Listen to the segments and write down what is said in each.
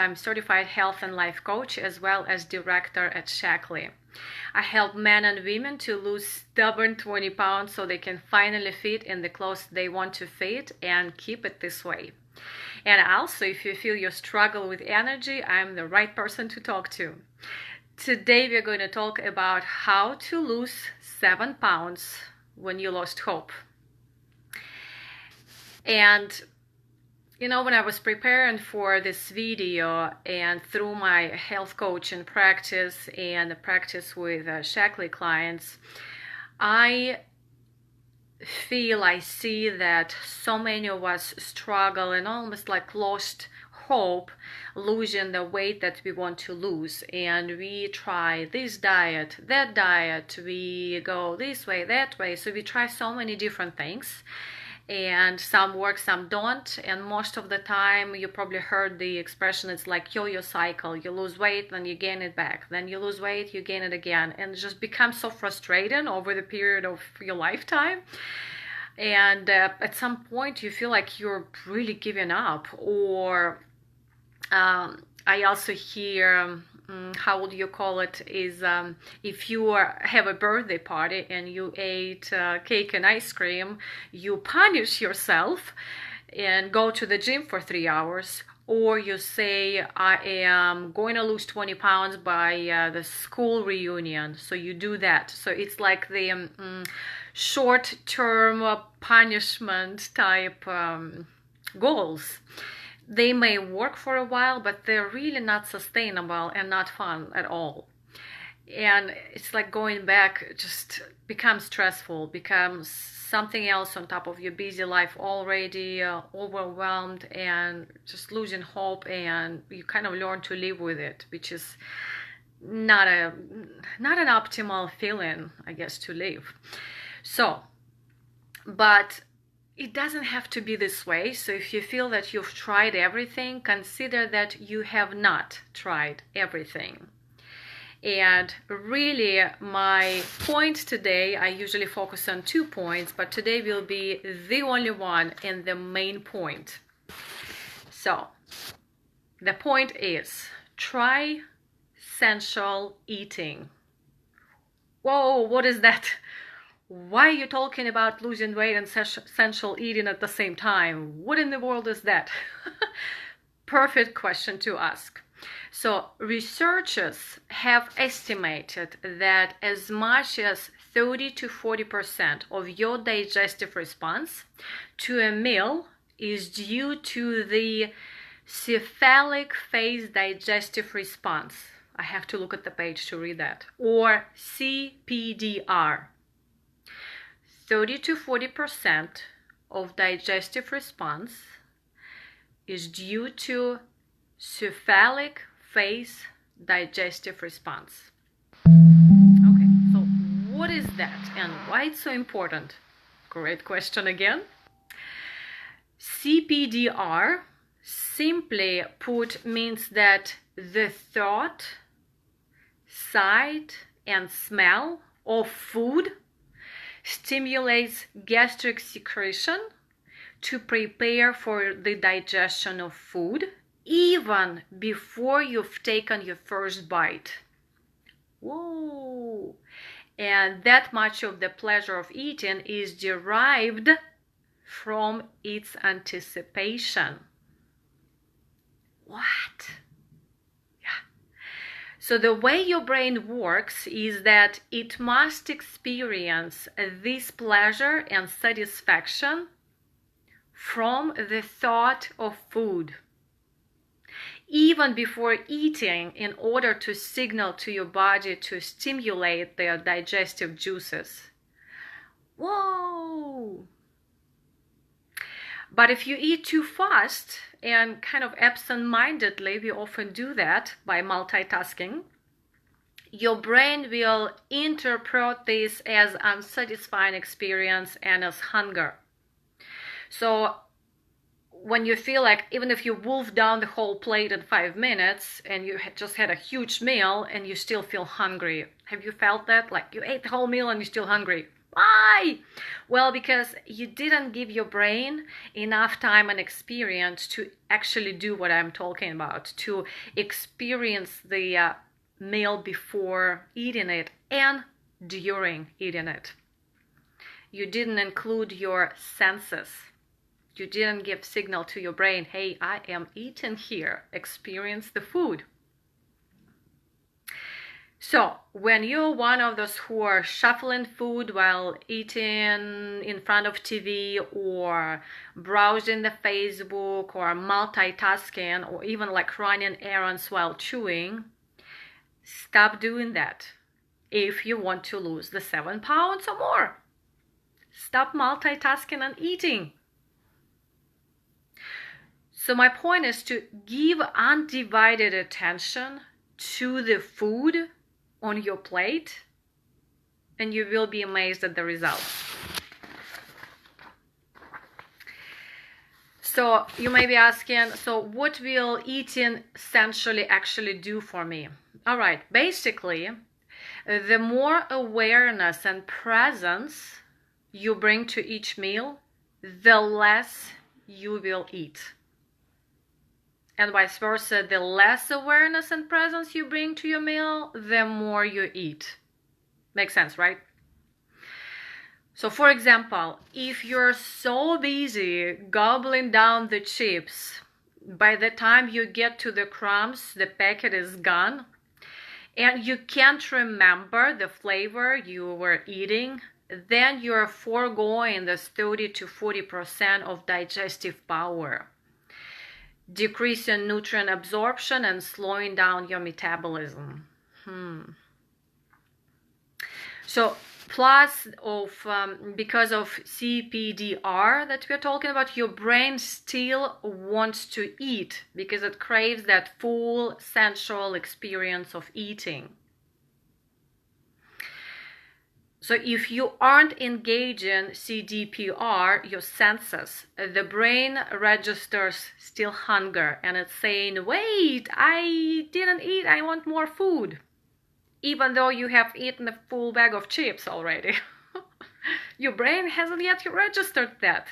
I'm certified health and life coach as well as director at Shackley. I help men and women to lose stubborn 20 pounds so they can finally fit in the clothes they want to fit and keep it this way. And also, if you feel you struggle with energy, I'm the right person to talk to. Today we're going to talk about how to lose 7 pounds when you lost hope. And when I was preparing for this video and through my health coaching practice and the practice with Shackley clients, I see that so many of us struggle and almost like lost hope, losing the weight that we want to lose. And we try this diet, that diet, we go this way, that way. So we try so many different things. And some work, some don't, and most of the time you probably heard the expression, it's like yo-yo cycle. You lose weight, then you gain it back, then you lose weight, you gain it again, and it just becomes so frustrating over the period of your lifetime. And at some point you feel like you're really giving up. Or I also hear, how would you call it, is if you have a birthday party and you ate cake and ice cream, you punish yourself and go to the gym for 3 hours. Or you say, I am going to lose 20 pounds by the school reunion. So you do that. So it's like the short-term punishment type goals. They may work for a while, but they're really not sustainable and not fun at all. And it's like going back just becomes stressful, becomes something else on top of your busy life already, overwhelmed and just losing hope, and you kind of learn to live with it, which is not an optimal feeling, I guess, to live. So, but it doesn't have to be this way. So if you feel that you've tried everything, consider that you have not tried everything. And really, my point today, I usually focus on 2 points, but today will be the only one and the main point. So the point is, try sensual eating. Whoa, what is that? Why are you talking about losing weight and sensual eating at the same time? What in the world is that? Perfect question to ask. So researchers have estimated that as much as 30 to 40% of your digestive response to a meal is due to the cephalic phase digestive response. I have to look at the page to read that. Or CPDR. 30 to 40% of digestive response is due to cephalic phase digestive response. Okay, so what is that and why it's so important? Great question again. CPDR, simply put, means that the thought, sight, and smell of food stimulates gastric secretion to prepare for the digestion of food even before you've taken your first bite. Whoa! And that much of the pleasure of eating is derived from its anticipation. What? So the way your brain works is that it must experience this pleasure and satisfaction from the thought of food, even before eating, in order to signal to your body to stimulate the digestive juices. Whoa! But if you eat too fast and kind of absent-mindedly, we often do that by multitasking, your brain will interpret this as unsatisfying experience and as hunger. So when you feel like, even if you wolf down the whole plate in 5 minutes and you just had a huge meal and you still feel hungry. Have you felt that? Like you ate the whole meal and you're still hungry. Why? Well, because you didn't give your brain enough time and experience to actually do what I'm talking about, to experience the meal before eating it and during eating it. You didn't include your senses. You didn't give signal to your brain, hey, I am eating here. Experience the food. So when you're one of those who are shuffling food while eating in front of TV or browsing the Facebook or multitasking or even like running errands while chewing, stop doing that if you want to lose the 7 pounds or more. Stop multitasking and eating. So my point is to give undivided attention to the food on your plate, and you will be amazed at the results. So you may be asking, so what will eating sensually actually do for me? All right, basically, the more awareness and presence you bring to each meal, the less you will eat. And vice versa, the less awareness and presence you bring to your meal, the more you eat. Makes sense, right? So for example, if you're so busy gobbling down the chips, by the time you get to the crumbs, the packet is gone, and you can't remember the flavor you were eating, then you're foregoing this 30 to 40% of digestive power, decreasing nutrient absorption and slowing down your metabolism. So plus of because of CPDR that we're talking about, your brain still wants to eat because it craves that full sensual experience of eating. So if you aren't engaging CDPR, your senses, the brain registers still hunger and it's saying, wait, I didn't eat, I want more food. Even though you have eaten a full bag of chips already. Your brain hasn't yet registered that.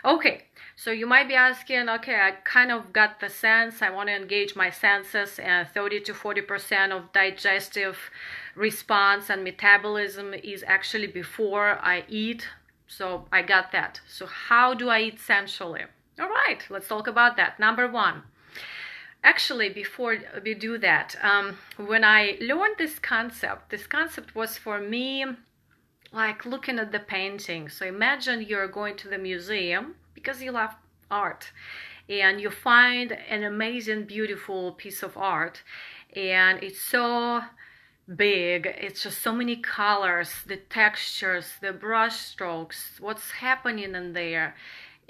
Okay, so you might be asking, okay, I kind of got the sense, I want to engage my senses, and 30 to 40% of digestive response and metabolism is actually before I eat. So I got that. So how do I eat sensually? All right, let's talk about that. Number one. Actually, before we do that, when I learned this concept was for me like looking at the painting. So imagine you're going to the museum because you love art and you find an amazing, beautiful piece of art, and it's so big, it's just so many colors, the textures, the brush strokes, what's happening in there.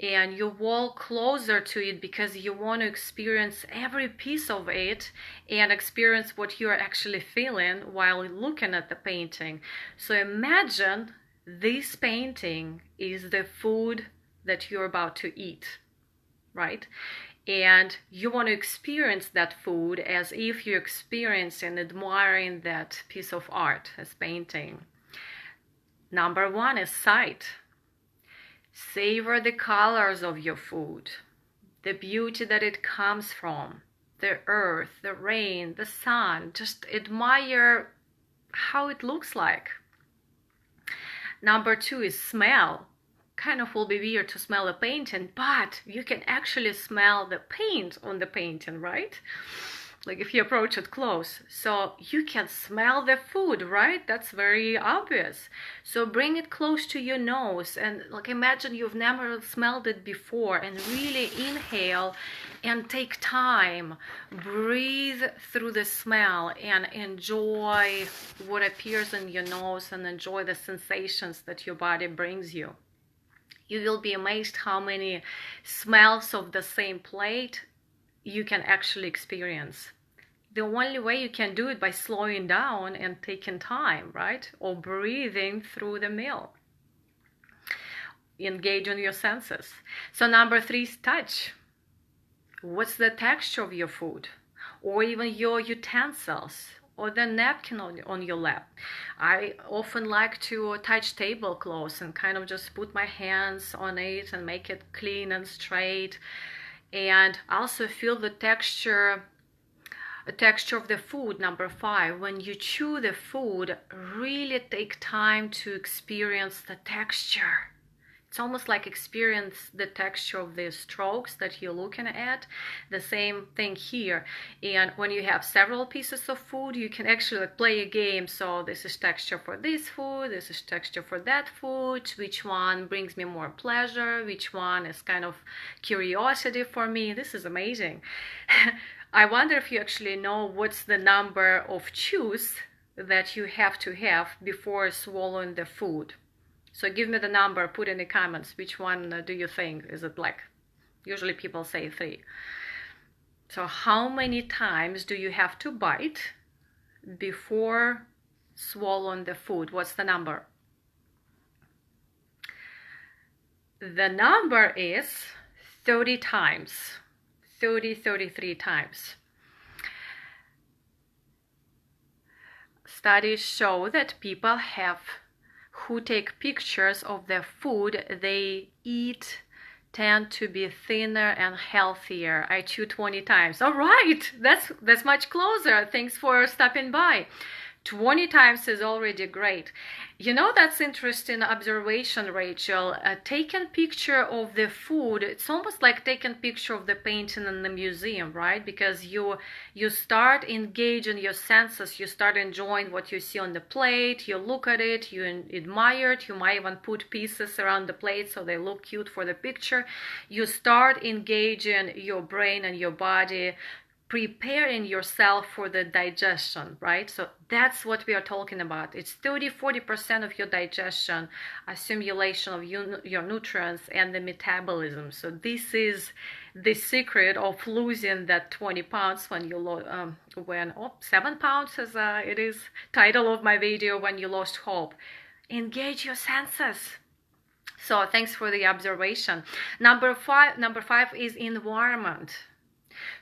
And you walk closer to it because you want to experience every piece of it and experience what you're actually feeling while looking at the painting. So imagine this painting is the food that you're about to eat, right? And you want to experience that food as if you're experiencing, admiring that piece of art as painting. Number one is sight. Savor the colors of your food, the beauty that it comes from, the earth, the rain, the sun. Just admire how it looks like. Number two is smell. Kind of will be weird to smell a painting, but you can actually smell the paint on the painting, right? Like if you approach it close. So you can smell the food, right? That's very obvious. So bring it close to your nose and like imagine you've never smelled it before, and really inhale and take time. Breathe through the smell and enjoy what appears in your nose and enjoy the sensations that your body brings you. You will be amazed how many smells of the same plate you can actually experience. The only way you can do it by slowing down and taking time, right? Or breathing through the meal. Engage on your senses. So number three is touch. What's the texture of your food? Or even your utensils? or the napkin on your lap. I often like to touch tablecloths and kind of just put my hands on it and make it clean and straight, and also feel the texture of the food. Number 5, when you chew the food, really take time to experience the texture. It's almost like experience the texture of the strokes that you're looking at. The same thing here. And when you have several pieces of food, you can actually play a game. So this is texture for this food, this is texture for that food, which one brings me more pleasure, which one is kind of curiosity for me. This is amazing. I wonder if you actually know what's the number of chews that you have to have before swallowing the food. So give me the number, put in the comments, which one do you think? Is it like, usually people say 3. So how many times do you have to bite before swallowing the food? What's the number? The number is 30 times. 33 times. Studies show that people who take pictures of the food they eat tend to be thinner and healthier. I chew 20 times. All right, that's much closer. Thanks for stopping by. 20 times is already great. You know, that's interesting observation, Rachel. Taking picture of the food, it's almost like taking picture of the painting in the museum, right? Because you start engaging your senses, you start enjoying what you see on the plate, you look at it, you admire it, you might even put pieces around the plate so they look cute for the picture. You start engaging your brain and your body, preparing yourself for the digestion, right? So that's what we are talking about. It's 30-40% of your digestion, assimilation of your nutrients, and the metabolism. So this is the secret of losing that 20 pounds when you 7 pounds, as it is title of my video, when you lost hope. Engage your senses. So thanks for the observation. Number five is environment.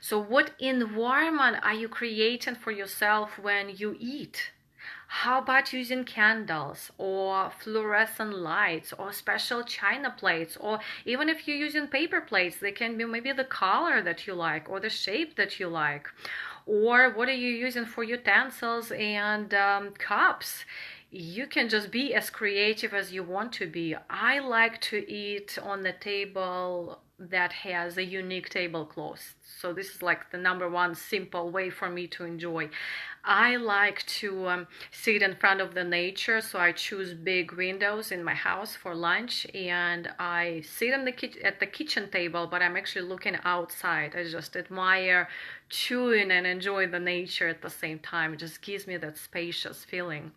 So what environment are you creating for yourself when you eat? How about using candles or fluorescent lights or special china plates, or even if you're using paper plates, they can be maybe the color that you like or the shape that you like. Or what are you using for utensils and cups? You can just be as creative as you want to be. I like to eat on the table that has a unique tablecloth. So this is like the number one simple way for me to enjoy. I like to sit in front of the nature, so I choose big windows in my house for lunch, and I sit at the kitchen table, but I'm actually looking outside. I just admire chewing and enjoy the nature at the same time. It just gives me that spacious feeling.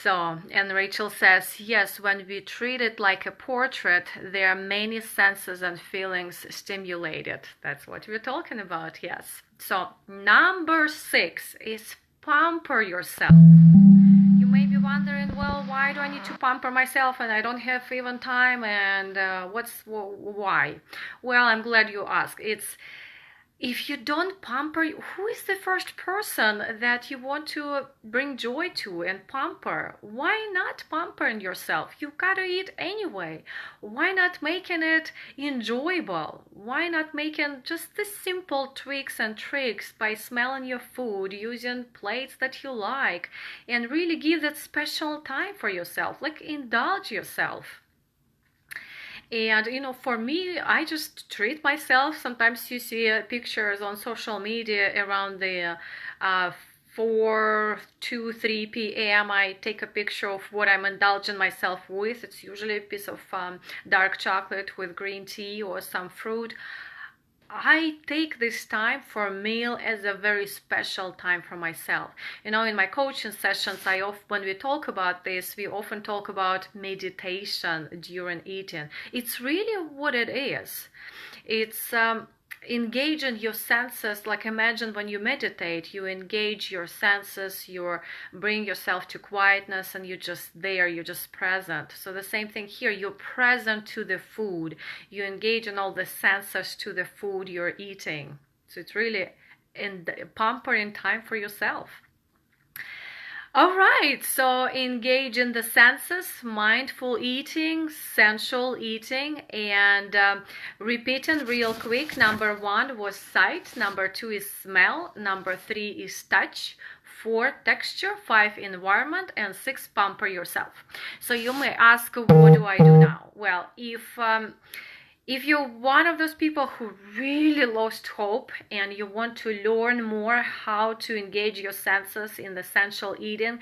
So, and Rachel says, yes, when we treat it like a portrait, there are many senses and feelings stimulated. That's what we're talking about, yes. So, number 6 is pamper yourself. You may be wondering, well, why do I need to pamper myself and I don't have even time, and why? Well, I'm glad you asked. If you don't pamper, who is the first person that you want to bring joy to and pamper? Why not pampering yourself? You gotta eat anyway. Why not making it enjoyable? Why not making just the simple tweaks and tricks by smelling your food, using plates that you like, and really give that special time for yourself, like indulge yourself. And, you know, for me, I just treat myself. Sometimes you see pictures on social media around the 4 to 3 p.m. I take a picture of what I'm indulging myself with. It's usually a piece of dark chocolate with green tea or some fruit. I take this time for a meal as a very special time for myself. You know, in my coaching sessions, when we talk about this, we often talk about meditation during eating. It's really what it is. It's engaging your senses. Like, imagine when you meditate, you engage your senses, you bring yourself to quietness, and you're just there, you're just present. So the same thing here, you're present to the food, you engage in all the senses to the food you're eating. So it's really and pampering time for yourself. All right, so engage in the senses, mindful eating, sensual eating, and repeating real quick. Number 1 was sight, number 2 is smell, number 3 is touch, 4 texture, 5 environment, and 6 pamper yourself. So you may ask, what do I do now? Well, if you're one of those people who really lost hope and you want to learn more how to engage your senses in the sensual eating,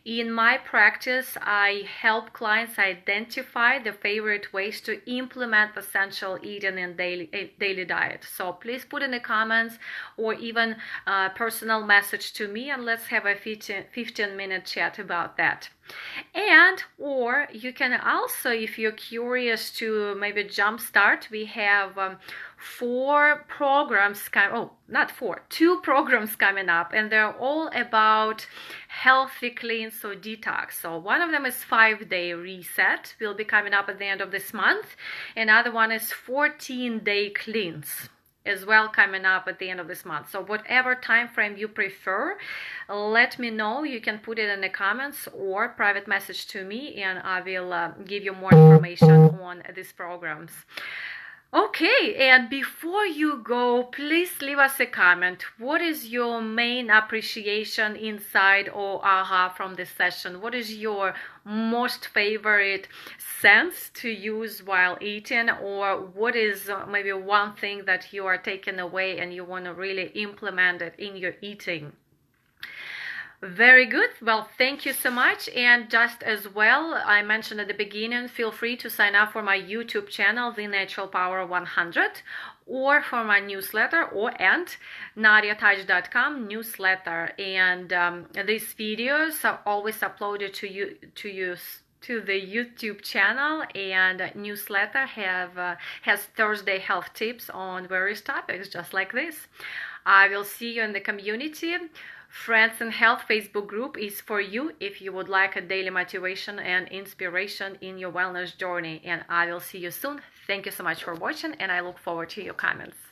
in my practice, I help clients identify the favorite ways to implement the sensual eating in daily diet. So please put in the comments or even a personal message to me, and let's have a 15-minute chat about that. And or you can also, if you're curious to maybe jumpstart, we have 2 programs coming up, and they're all about healthy cleanse, so detox. So one of them is 5-day reset, will be coming up at the end of this month. Another one is 14-day cleanse, as well, coming up at the end of this month. So whatever time frame you prefer, let me know. You can put it in the comments or private message to me, and I will give you more information on these programs. Okay, and before you go, please leave us a comment. What is your main appreciation, insight, or aha from this session? What is your most favorite sense to use while eating, or what is maybe one thing that you are taking away and you want to really implement it in your eating? Very good. Well, thank you so much. And just as well, I mentioned at the beginning, feel free to sign up for my YouTube channel, The Natural Power 100, or for my newsletter, and NadyaTouch.com newsletter. And these videos are always uploaded to the YouTube channel, and newsletter has Thursday health tips on various topics just like this. I will see you in the community. Friends and Health Facebook group is for you if you would like a daily motivation and inspiration in your wellness journey. And I will see you soon. Thank you so much for watching, and I look forward to your comments.